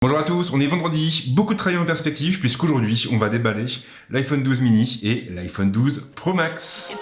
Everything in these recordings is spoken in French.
Bonjour à tous, on est vendredi, beaucoup de travail en perspective puisqu'aujourd'hui on va déballer l'iPhone 12 mini et l'iPhone 12 Pro Max.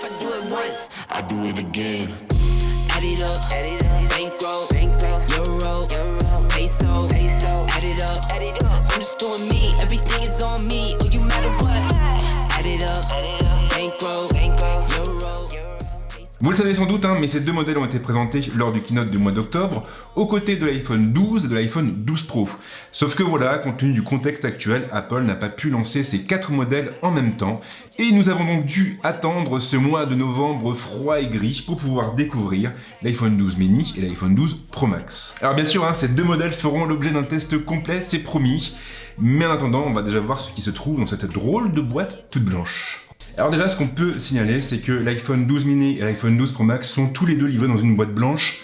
Vous le savez sans doute, mais ces deux modèles ont été présentés lors du keynote du mois d'octobre, aux côtés de l'iPhone 12 et de l'iPhone 12 Pro. Sauf que voilà, compte tenu du contexte actuel, Apple n'a pas pu lancer ces 4 modèles en même temps, et nous avons donc dû attendre ce mois de novembre froid et gris pour pouvoir découvrir l'iPhone 12 mini et l'iPhone 12 Pro Max. Alors bien sûr, ces deux modèles feront l'objet d'un test complet, c'est promis, mais en attendant, on va déjà voir ce qui se trouve dans cette drôle de boîte toute blanche. Alors déjà, ce qu'on peut signaler, c'est que l'iPhone 12 mini et l'iPhone 12 Pro Max sont tous les deux livrés dans une boîte blanche,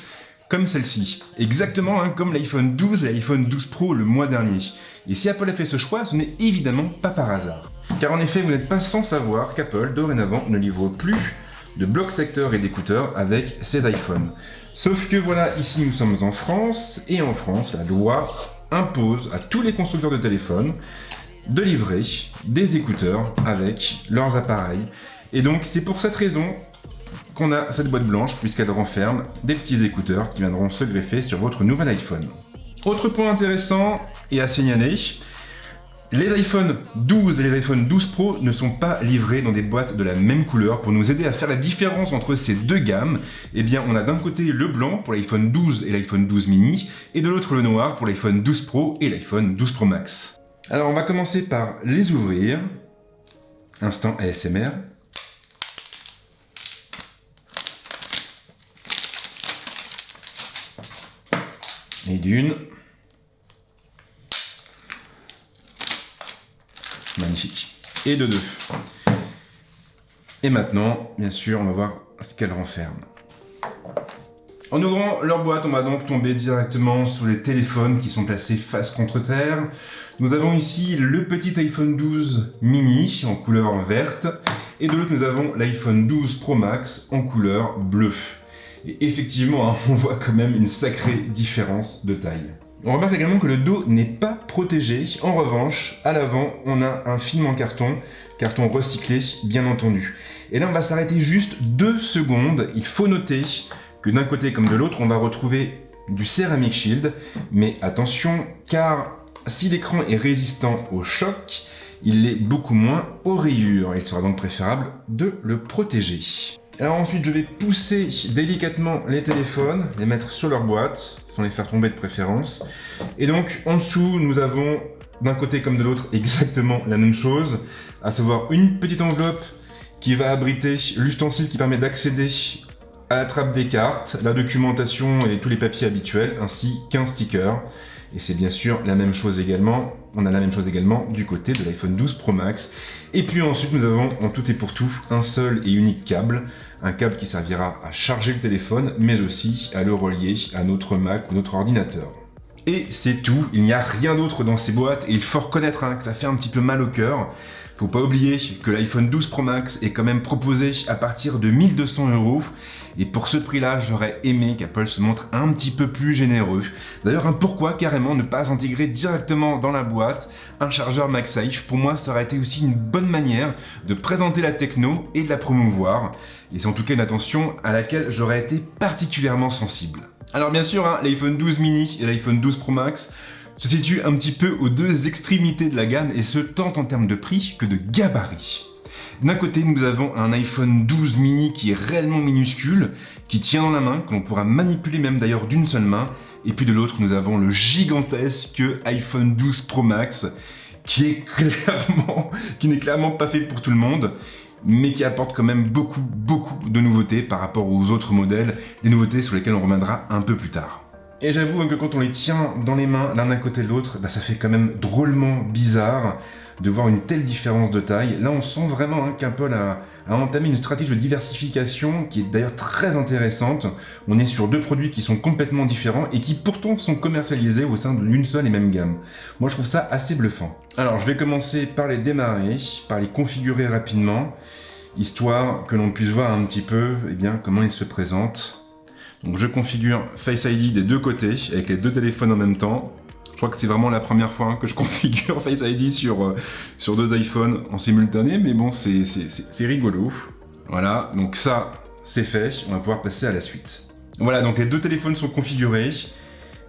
comme celle-ci. Exactement comme l'iPhone 12 et l'iPhone 12 Pro le mois dernier. Et si Apple a fait ce choix, ce n'est évidemment pas par hasard. Car en effet, vous n'êtes pas sans savoir qu'Apple, dorénavant, ne livre plus de blocs secteurs et d'écouteurs avec ses iPhones. Sauf que voilà, ici nous sommes en France, et en France, la loi impose à tous les constructeurs de téléphones de livrer des écouteurs avec leurs appareils. Et donc c'est pour cette raison qu'on a cette boîte blanche, puisqu'elle renferme des petits écouteurs qui viendront se greffer sur votre nouvel iPhone. Autre point intéressant et à signaler, les iPhone 12 et les iPhone 12 Pro ne sont pas livrés dans des boîtes de la même couleur. Pour nous aider à faire la différence entre ces deux gammes, eh bien on a d'un côté le blanc pour l'iPhone 12 et l'iPhone 12 mini, et de l'autre le noir pour l'iPhone 12 Pro et l'iPhone 12 Pro Max. Alors on va commencer par les ouvrir. Instant ASMR. Et d'une. Magnifique. Et de deux. Et maintenant, bien sûr, on va voir ce qu'elle renferme. En ouvrant leur boîte, on va donc tomber directement sur les téléphones qui sont placés face contre terre. Nous avons ici le petit iPhone 12 mini en couleur verte, et de l'autre nous avons l'iPhone 12 Pro Max en couleur bleue. Et effectivement, on voit quand même une sacrée différence de taille. On remarque également que le dos n'est pas protégé. En revanche, à l'avant, on a un film en carton recyclé, bien entendu. Et là, on va s'arrêter juste 2 secondes. Il faut noter que d'un côté comme de l'autre, on va retrouver du Ceramic Shield. Mais attention, car si l'écran est résistant au choc, il l'est beaucoup moins aux rayures. Il sera donc préférable de le protéger. Alors ensuite, je vais pousser délicatement les téléphones, les mettre sur leur boîte, sans les faire tomber de préférence. Et donc, en dessous, nous avons, d'un côté comme de l'autre, exactement la même chose, à savoir une petite enveloppe qui va abriter l'ustensile qui permet d'accéder à la trappe des cartes, la documentation et tous les papiers habituels, ainsi qu'un sticker. Et c'est bien sûr la même chose également, on a la même chose également du côté de l'iPhone 12 Pro Max. Et puis ensuite nous avons en tout et pour tout un seul et unique câble, un câble qui servira à charger le téléphone, mais aussi à le relier à notre Mac ou notre ordinateur. Et c'est tout, il n'y a rien d'autre dans ces boîtes, et il faut reconnaître que ça fait un petit peu mal au cœur. Faut pas oublier que l'iPhone 12 Pro Max est quand même proposé à partir de 1 200 €. Et pour ce prix-là, j'aurais aimé qu'Apple se montre un petit peu plus généreux. D'ailleurs, pourquoi carrément ne pas intégrer directement dans la boîte un chargeur MagSafe? Pour moi, ça aurait été aussi une bonne manière de présenter la techno et de la promouvoir. Et c'est en tout cas une attention à laquelle j'aurais été particulièrement sensible. Alors bien sûr, l'iPhone 12 mini et l'iPhone 12 Pro Max se situent un petit peu aux deux extrémités de la gamme, et ce tant en termes de prix que de gabarit. D'un côté, nous avons un iPhone 12 mini qui est réellement minuscule, qui tient dans la main, que l'on pourra manipuler même d'ailleurs d'une seule main, et puis de l'autre, nous avons le gigantesque iPhone 12 Pro Max, qui n'est clairement pas fait pour tout le monde, mais qui apporte quand même beaucoup de nouveautés par rapport aux autres modèles, des nouveautés sur lesquelles on reviendra un peu plus tard. Et j'avoue que quand on les tient dans les mains l'un d'un côté de l'autre, ça fait quand même drôlement bizarre de voir une telle différence de taille. Là, on sent vraiment qu'Apple a entamé une stratégie de diversification qui est d'ailleurs très intéressante. On est sur 2 produits qui sont complètement différents et qui pourtant sont commercialisés au sein d'une seule et même gamme. Moi, je trouve ça assez bluffant. Alors, je vais commencer par les démarrer, par les configurer rapidement, histoire que l'on puisse voir un petit peu comment ils se présentent. Donc je configure Face ID des deux côtés, avec les deux téléphones en même temps. Je crois que c'est vraiment la première fois que je configure Face ID sur 2 iPhones en simultané, mais bon, c'est rigolo. Voilà, donc ça, c'est fait. On va pouvoir passer à la suite. Voilà, donc les 2 téléphones sont configurés.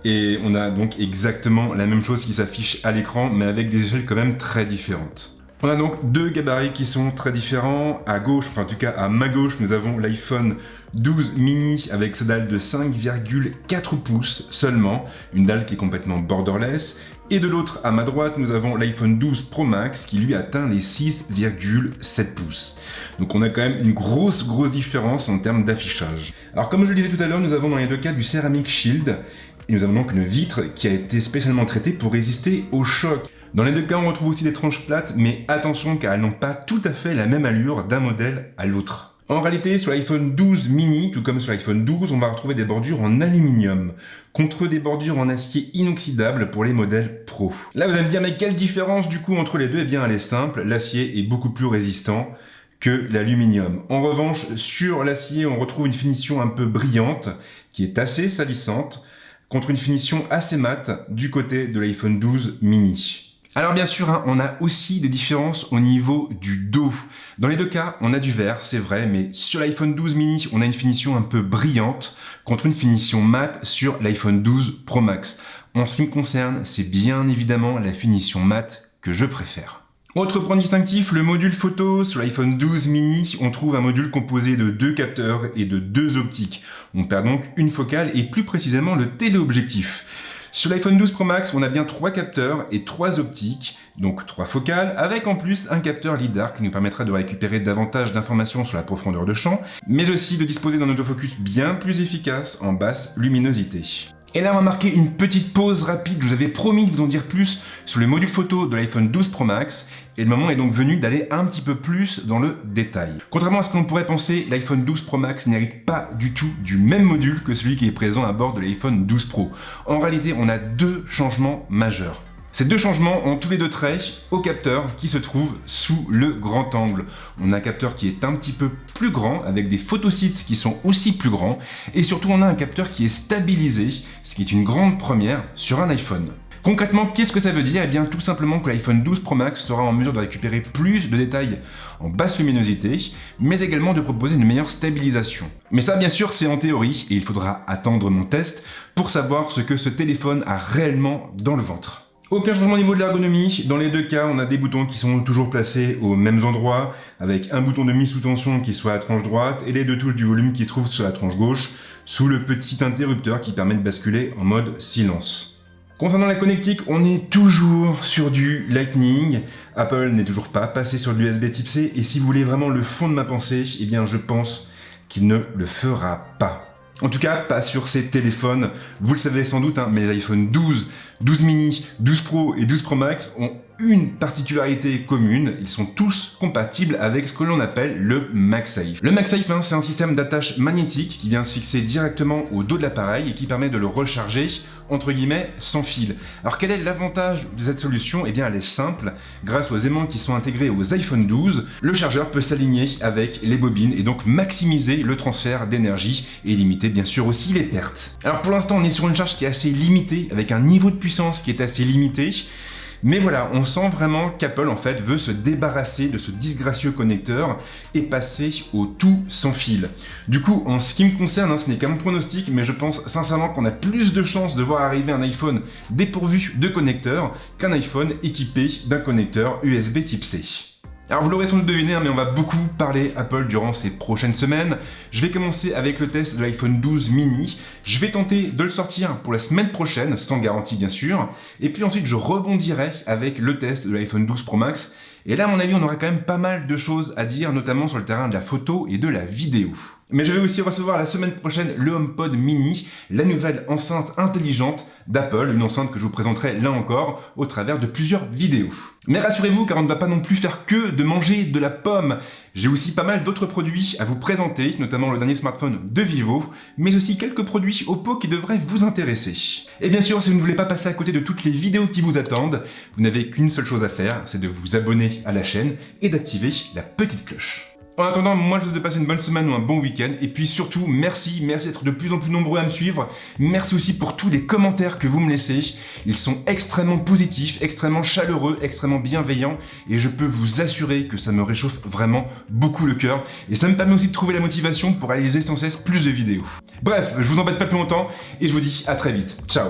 Et on a donc exactement la même chose qui s'affiche à l'écran, mais avec des échelles quand même très différentes. On a donc 2 gabarits qui sont très différents. À gauche, enfin en tout cas à ma gauche, nous avons l'iPhone 12 mini avec sa dalle de 5,4 pouces seulement, une dalle qui est complètement borderless. Et de l'autre, à ma droite, nous avons l'iPhone 12 Pro Max qui lui atteint les 6,7 pouces. Donc on a quand même une grosse différence en termes d'affichage. Alors comme je le disais tout à l'heure, nous avons dans les 2 cas du Ceramic Shield. Et nous avons donc une vitre qui a été spécialement traitée pour résister au choc. Dans les 2 cas, on retrouve aussi des tranches plates, mais attention car elles n'ont pas tout à fait la même allure d'un modèle à l'autre. En réalité, sur l'iPhone 12 mini, tout comme sur l'iPhone 12, on va retrouver des bordures en aluminium, contre des bordures en acier inoxydable pour les modèles Pro. Là, vous allez me dire, mais quelle différence du coup entre les deux? Eh bien, elle est simple, l'acier est beaucoup plus résistant que l'aluminium. En revanche, sur l'acier, on retrouve une finition un peu brillante, qui est assez salissante, contre une finition assez mate du côté de l'iPhone 12 mini. Alors bien sûr, on a aussi des différences au niveau du dos. Dans les 2 cas, on a du vert, c'est vrai, mais sur l'iPhone 12 mini, on a une finition un peu brillante contre une finition mate sur l'iPhone 12 Pro Max. En ce qui me concerne, c'est bien évidemment la finition mate que je préfère. Autre point distinctif, le module photo. Sur l'iPhone 12 mini, on trouve un module composé de 2 capteurs et de 2 optiques. On perd donc une focale et plus précisément le téléobjectif. Sur l'iPhone 12 Pro Max, on a bien 3 capteurs et 3 optiques, donc 3 focales, avec en plus un capteur LiDAR qui nous permettra de récupérer davantage d'informations sur la profondeur de champ, mais aussi de disposer d'un autofocus bien plus efficace en basse luminosité. Et là, on va marquer une petite pause rapide. Je vous avais promis de vous en dire plus sur le module photo de l'iPhone 12 Pro Max. Et le moment est donc venu d'aller un petit peu plus dans le détail. Contrairement à ce qu'on pourrait penser, l'iPhone 12 Pro Max n'hérite pas du tout du même module que celui qui est présent à bord de l'iPhone 12 Pro. En réalité, on a 2 changements majeurs. Ces 2 changements ont tous les 2 trait au capteur qui se trouve sous le grand angle. On a un capteur qui est un petit peu plus grand, avec des photosites qui sont aussi plus grands, et surtout on a un capteur qui est stabilisé, ce qui est une grande première sur un iPhone. Concrètement, qu'est-ce que ça veut dire? Eh bien, tout simplement que l'iPhone 12 Pro Max sera en mesure de récupérer plus de détails en basse luminosité, mais également de proposer une meilleure stabilisation. Mais ça, bien sûr, c'est en théorie, et il faudra attendre mon test pour savoir ce que ce téléphone a réellement dans le ventre. Aucun changement au niveau de l'ergonomie. Dans les 2 cas, on a des boutons qui sont toujours placés aux mêmes endroits, avec un bouton de mise sous tension qui soit à tranche droite et les 2 touches du volume qui se trouvent sur la tranche gauche, sous le petit interrupteur qui permet de basculer en mode silence. Concernant la connectique, on est toujours sur du Lightning. Apple n'est toujours pas passé sur du USB Type C, et si vous voulez vraiment le fond de ma pensée, eh bien je pense qu'il ne le fera pas. En tout cas, pas sur ces téléphones. Vous le savez sans doute, mais les iPhone 12, 12 mini, 12 Pro et 12 Pro Max ont une particularité commune, ils sont tous compatibles avec ce que l'on appelle le MagSafe. Le MagSafe, c'est un système d'attache magnétique qui vient se fixer directement au dos de l'appareil et qui permet de le recharger, entre guillemets, sans fil. Alors quel est l'avantage de cette solution? Eh bien elle est simple, grâce aux aimants qui sont intégrés aux iPhone 12, le chargeur peut s'aligner avec les bobines et donc maximiser le transfert d'énergie et limiter bien sûr aussi les pertes. Alors pour l'instant on est sur une charge qui est assez limitée, avec un niveau de puissance qui est assez limité. Mais voilà, on sent vraiment qu'Apple en fait veut se débarrasser de ce disgracieux connecteur et passer au tout sans fil. Du coup, en ce qui me concerne, ce n'est qu'un pronostic, mais je pense sincèrement qu'on a plus de chances de voir arriver un iPhone dépourvu de connecteur qu'un iPhone équipé d'un connecteur USB Type C. Alors vous l'aurez sans doute deviné, mais on va beaucoup parler Apple durant ces prochaines semaines. Je vais commencer avec le test de l'iPhone 12 mini. Je vais tenter de le sortir pour la semaine prochaine, sans garantie bien sûr. Et puis ensuite je rebondirai avec le test de l'iPhone 12 Pro Max. Et là à mon avis on aura quand même pas mal de choses à dire, notamment sur le terrain de la photo et de la vidéo. Mais je vais aussi recevoir la semaine prochaine le HomePod mini, la nouvelle enceinte intelligente d'Apple, une enceinte que je vous présenterai là encore au travers de plusieurs vidéos. Mais rassurez-vous, car on ne va pas non plus faire que de manger de la pomme. J'ai aussi pas mal d'autres produits à vous présenter, notamment le dernier smartphone de Vivo, mais aussi quelques produits Oppo qui devraient vous intéresser. Et bien sûr, si vous ne voulez pas passer à côté de toutes les vidéos qui vous attendent, vous n'avez qu'une seule chose à faire, c'est de vous abonner à la chaîne et d'activer la petite cloche. En attendant, moi je vous souhaite de passer une bonne semaine ou un bon week-end. Et puis surtout, merci d'être de plus en plus nombreux à me suivre. Merci aussi pour tous les commentaires que vous me laissez. Ils sont extrêmement positifs, extrêmement chaleureux, extrêmement bienveillants. Et je peux vous assurer que ça me réchauffe vraiment beaucoup le cœur. Et ça me permet aussi de trouver la motivation pour réaliser sans cesse plus de vidéos. Bref, je vous embête pas plus longtemps et je vous dis à très vite. Ciao!